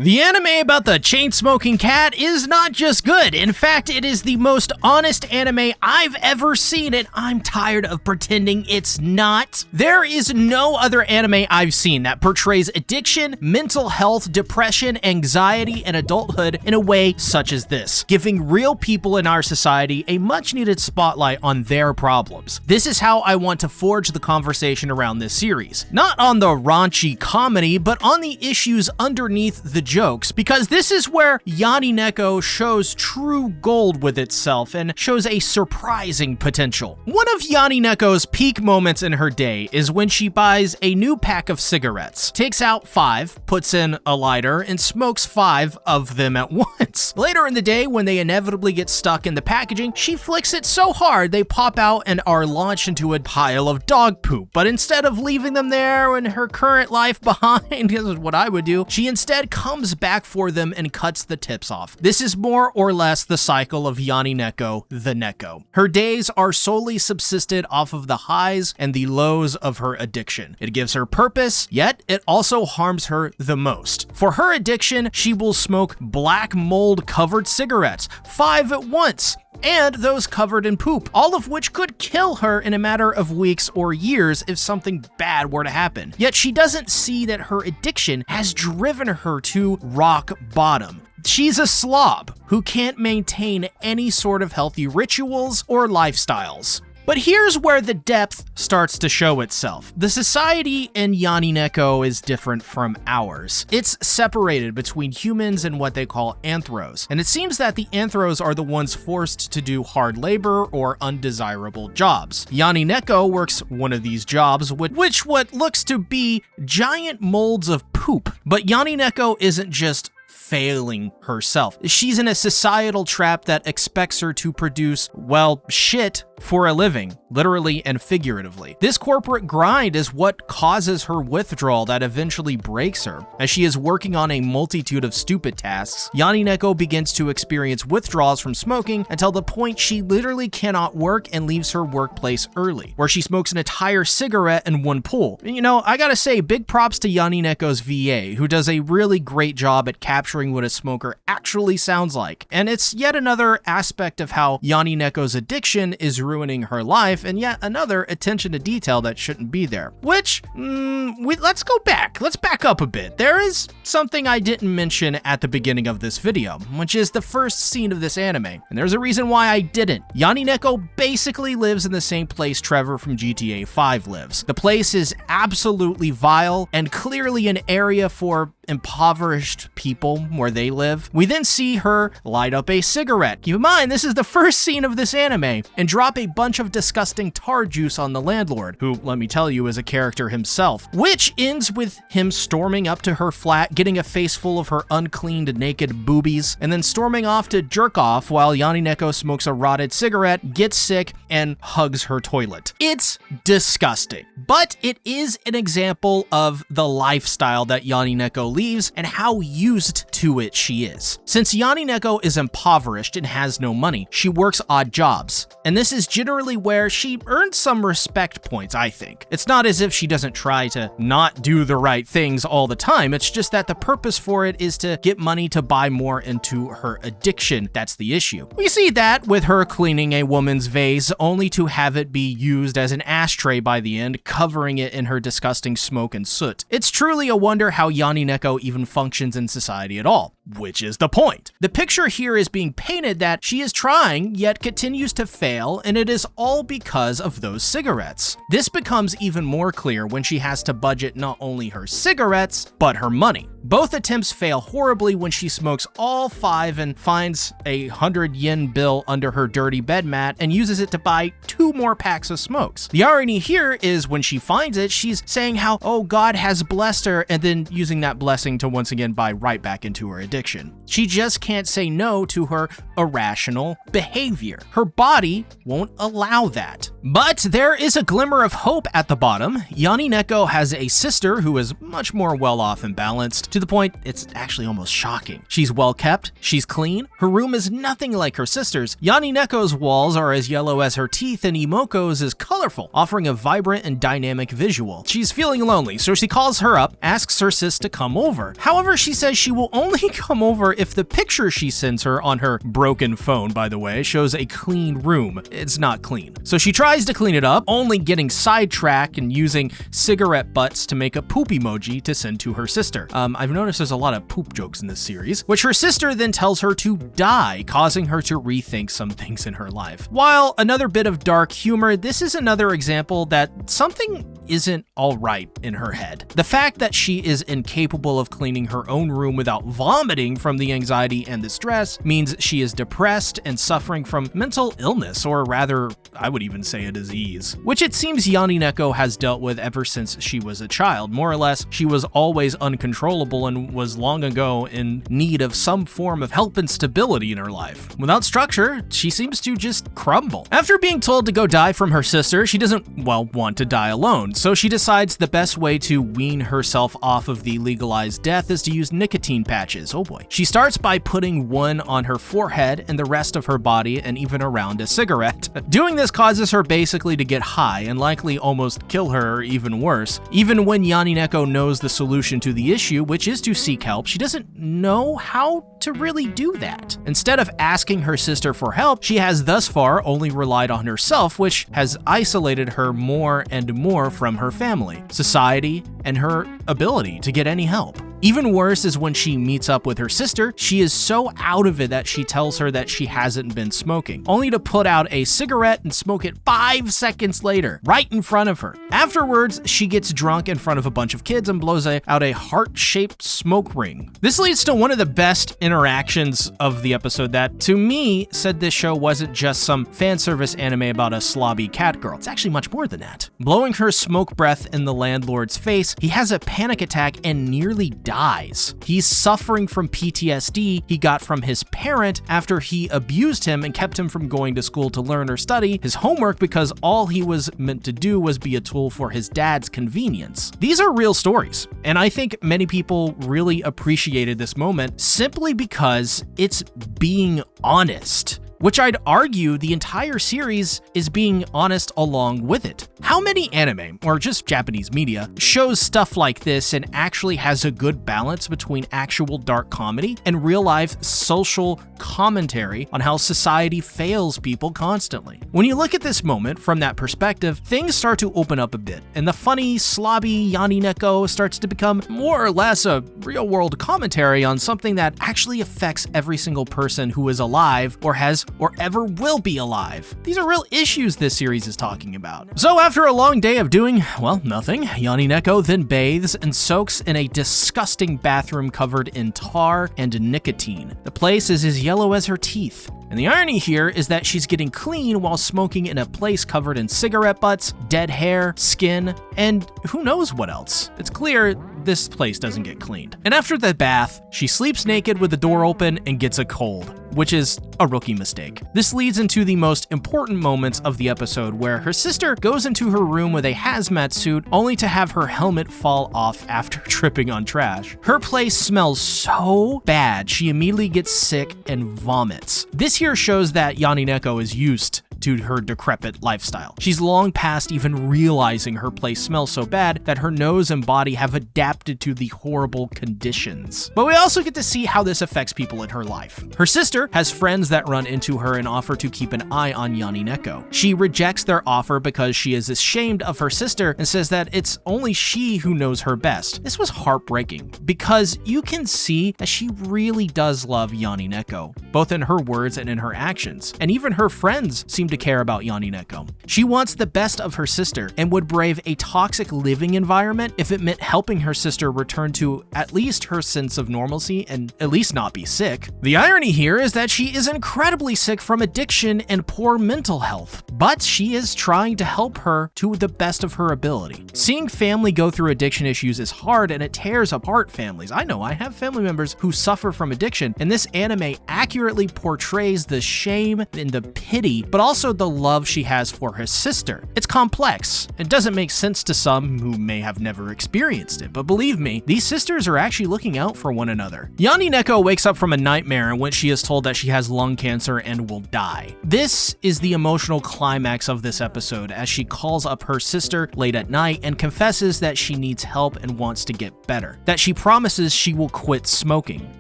The anime about the chain-smoking cat is not just good. In fact, it is the most honest anime I've ever seen, and I'm tired of pretending it's not. There is no other anime I've seen that portrays addiction, mental health, depression, anxiety, and adulthood in a way such as this, giving real people in our society a much-needed spotlight on their problems. This is how I want to forge the conversation around this series. Not on the raunchy comedy, but on the issues underneath the jokes, because this is where Yani Neko shows true gold with itself and shows a surprising potential. One of Yani Neko's peak moments in her day is when she buys a new pack of cigarettes, takes out 5, puts in a lighter, and smokes 5 of them at once. Later in the day, when they inevitably get stuck in the packaging, she flicks it so hard they pop out and are launched into a pile of dog poop. But instead of leaving them there in her current life behind, this is what I would do, she instead comes back for them and cuts the tips off. This is more or less the cycle of Yani Neko, the Neko. Her days are solely subsisted off of the highs and the lows of her addiction. It gives her purpose, yet it also harms her the most. For her addiction, she will smoke black mold covered cigarettes, 5 at once, and those covered in poop, all of which could kill her in a matter of weeks or years if something bad were to happen. Yet she doesn't see that her addiction has driven her to rock bottom. She's a slob who can't maintain any sort of healthy rituals or lifestyles. But here's where the depth starts to show itself. The society in Yani Neko is different from ours. It's separated between humans and what they call anthros. And it seems that the anthros are the ones forced to do hard labor or undesirable jobs. Yani Neko works one of these jobs, which what looks to be giant molds of poop. But Yani Neko isn't just failing herself. She's in a societal trap that expects her to produce, well, shit for a living, literally and figuratively. This corporate grind is what causes her withdrawal that eventually breaks her. As she is working on a multitude of stupid tasks, Yani Neko begins to experience withdrawals from smoking until the point she literally cannot work and leaves her workplace early, where she smokes an entire cigarette in one pull. And you know, I gotta say, big props to Yani Neko's VA, who does a really great job at capturing what a smoker actually sounds like. And it's yet another aspect of how Yani Neko's addiction is ruining her life, and yet another attention to detail that shouldn't be there. Which, let's go back. Let's back up a bit. There is something I didn't mention at the beginning of this video, which is the first scene of this anime. And there's a reason why I didn't. Yani Neko basically lives in the same place Trevor from GTA 5 lives. The place is absolutely vile and clearly an area for impoverished people where they live. We then see her light up a cigarette. Keep in mind, this is the first scene of this anime, and drop a bunch of disgusting tar juice on the landlord, who, let me tell you, is a character himself, which ends with him storming up to her flat, getting a face full of her uncleaned naked boobies, and then storming off to jerk off while Yani Neko smokes a rotted cigarette, gets sick, and hugs her toilet. It's disgusting, but it is an example of the lifestyle that Yani Neko leaves and how used to it she is. Since Yani Neko is impoverished and has no money, she works odd jobs, and this is generally where she earns some respect points, I think. It's not as if she doesn't try to not do the right things all the time, it's just that the purpose for it is to get money to buy more into her addiction. That's the issue. We see that with her cleaning a woman's vase, only to have it be used as an ashtray by the end, covering it in her disgusting smoke and soot. It's truly a wonder how Yani Neko even functions in society at all, which is the point. The picture here is being painted that she is trying, yet continues to fail, and it is all because of those cigarettes. This becomes even more clear when she has to budget not only her cigarettes, but her money. Both attempts fail horribly when she smokes all 5 and finds a 100 yen bill under her dirty bed mat and uses it to buy 2 more packs of smokes. The irony here is when she finds it, she's saying how, oh, God has blessed her, and then using that blessing to once again buy right back into her addiction. addiction. She just can't say no to her irrational behavior. Her body won't allow that. But there is a glimmer of hope at the bottom. Yani Neko has a sister who is much more well-off and balanced, to the point it's actually almost shocking. She's well-kept, she's clean, her room is nothing like her sister's. Yani Neko's walls are as yellow as her teeth, and Imoko's is colorful, offering a vibrant and dynamic visual. She's feeling lonely, so she calls her up, asks her sis to come over. However, she says she will only come over if the picture she sends her on her broken phone, by the way, shows a clean room. It's not clean. So she tries to clean it up, only getting sidetracked and using cigarette butts to make a poop emoji to send to her sister. I've noticed there's a lot of poop jokes in this series, which her sister then tells her to die, causing her to rethink some things in her life. While another bit of dark humor, this is another example that something isn't all right in her head. The fact that she is incapable of cleaning her own room without vomiting from the anxiety and the stress means she is depressed and suffering from mental illness, or rather, I would even say a disease, which it seems Yani Neko has dealt with ever since she was a child. More or less, she was always uncontrollable and was long ago in need of some form of help and stability in her life. Without structure, she seems to just crumble. After being told to go die from her sister, she doesn't, well, want to die alone. So she decides the best way to wean herself off of the legalized death is to use nicotine patches. Oh boy. She starts by putting one on her forehead and the rest of her body and even around a cigarette. Doing this causes her basically to get high and likely almost kill her, or even worse. Even when Yani Neko knows the solution to the issue, which is to seek help, she doesn't know how to really do that. Instead of asking her sister for help, she has thus far only relied on herself, which has isolated her more and more from her family, society, and her ability to get any help. Even worse is when she meets up with her sister, she is so out of it that she tells her that she hasn't been smoking, only to put out a cigarette and smoke it 5 seconds later, right in front of her. Afterwards, she gets drunk in front of a bunch of kids and blows out a heart-shaped smoke ring. This leads to one of the best interactions of the episode that, to me, said this show wasn't just some fan service anime about a slobby cat girl. It's actually much more than that. Blowing her smoke breath in the landlord's face, he has a panic attack and nearly dies. He's suffering from PTSD he got from his parent after he abused him and kept him from going to school to learn or study his homework because all he was meant to do was be a tool for his dad's convenience. These are real stories, and I think many people really appreciated this moment simply because it's being honest, which I'd argue the entire series is being honest along with it. How many anime, or just Japanese media, shows stuff like this and actually has a good balance between actual dark comedy and real-life social commentary on how society fails people constantly? When you look at this moment from that perspective, things start to open up a bit, and the funny, slobby Yani Neko starts to become more or less a real-world commentary on something that actually affects every single person who is alive or has or ever will be alive. These are real issues this series is talking about. So after a long day of doing, well, nothing, Yani Neko then bathes and soaks in a disgusting bathroom covered in tar and nicotine. The place is as yellow as her teeth. And the irony here is that she's getting clean while smoking in a place covered in cigarette butts, dead hair, skin, and who knows what else. It's clear this place doesn't get cleaned. And after the bath, she sleeps naked with the door open and gets a cold, which is a rookie mistake. This leads into the most important moments of the episode, where her sister goes into her room with a hazmat suit only to have her helmet fall off after tripping on trash. Her place smells so bad, she immediately gets sick and vomits. This here shows that Yani Neko is used to her decrepit lifestyle. She's long past even realizing her place smells so bad that her nose and body have adapted to the horrible conditions. But we also get to see how this affects people in her life. Her sister has friends that run into her and offer to keep an eye on Yani Neko. She rejects their offer because she is ashamed of her sister and says that it's only she who knows her best. This was heartbreaking because you can see that she really does love Yani Neko, both in her words and in her actions. And even her friends seem seem to care about Yani Neko. She wants the best of her sister and would brave a toxic living environment if it meant helping her sister return to at least her sense of normalcy and at least not be sick. The irony here is that she is incredibly sick from addiction and poor mental health, but she is trying to help her to the best of her ability. Seeing family go through addiction issues is hard and it tears apart families. I know I have family members who suffer from addiction, and this anime accurately portrays the shame and the pity, but also the love she has for her sister. It's complex. It doesn't make sense to some who may have never experienced it, but believe me, these sisters are actually looking out for one another. Yani Neko wakes up from a nightmare in which she is told that she has lung cancer and will die. This is the emotional climax of this episode as she calls up her sister late at night and confesses that she needs help and wants to get better, that she promises she will quit smoking.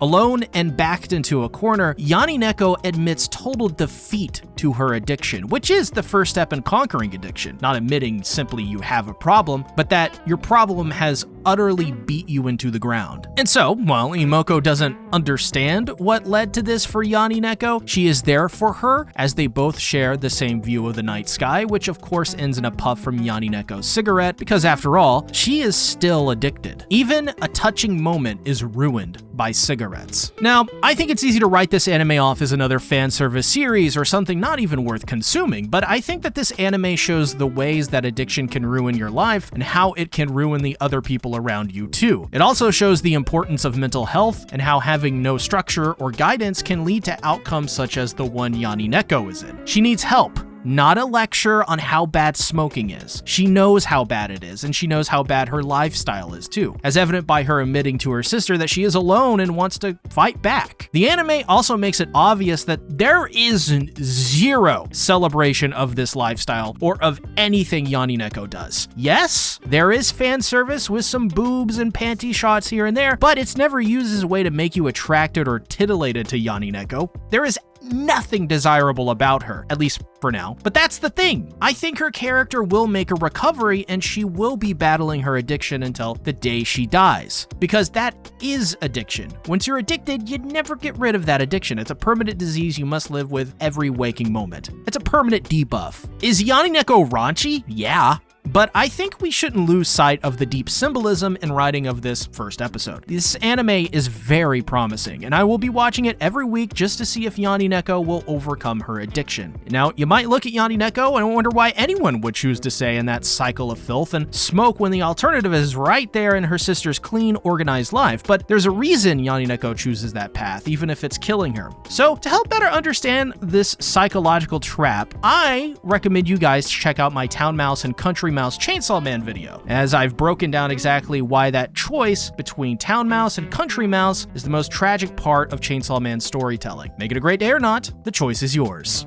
Alone and backed into a corner, Yani Neko admits total defeat to her addiction, which is the first step in conquering addiction, not admitting simply you have a problem, but that your problem has utterly beat you into the ground. And so, while Imoko doesn't understand what led to this for Yani Neko, she is there for her as they both share the same view of the night sky, which of course ends in a puff from Yani Neko's cigarette, because after all, she is still addicted. Even a touching moment is ruined by cigarettes. Now, I think it's easy to write this anime off as another fan service series or something not even worth consuming, but I think that this anime shows the ways that addiction can ruin your life and how it can ruin the other people around you too. It also shows the importance of mental health and how having no structure or guidance can lead to outcomes such as the one Yani Neko is in. She needs help, not a lecture on how bad smoking is. She knows how bad it is, and she knows how bad her lifestyle is too, as evident by her admitting to her sister that she is alone and wants to fight back. The anime also makes it obvious that there is zero celebration of this lifestyle or of anything Yani Neko does. Yes, there is fan service with some boobs and panty shots here and there, but it's never used as a way to make you attracted or titillated to Yani Neko. There is nothing desirable about her, at least for now. But that's the thing. I think her character will make a recovery and she will be battling her addiction until the day she dies. Because that is addiction. Once you're addicted, you'd never get rid of that addiction. It's a permanent disease you must live with every waking moment. It's a permanent debuff. Is Yani Neko raunchy? Yeah. But I think we shouldn't lose sight of the deep symbolism in writing of this first episode. This anime is very promising, and I will be watching it every week just to see if Yani Neko will overcome her addiction. Now, you might look at Yani Neko and wonder why anyone would choose to stay in that cycle of filth and smoke when the alternative is right there in her sister's clean, organized life, but there's a reason Yani Neko chooses that path, even if it's killing her. So, to help better understand this psychological trap, I recommend you guys check out my Town Mouse and Country Mouse Chainsaw Man video, as I've broken down exactly why that choice between Town Mouse and Country Mouse is the most tragic part of Chainsaw Man's storytelling. Make it a great day or not, the choice is yours.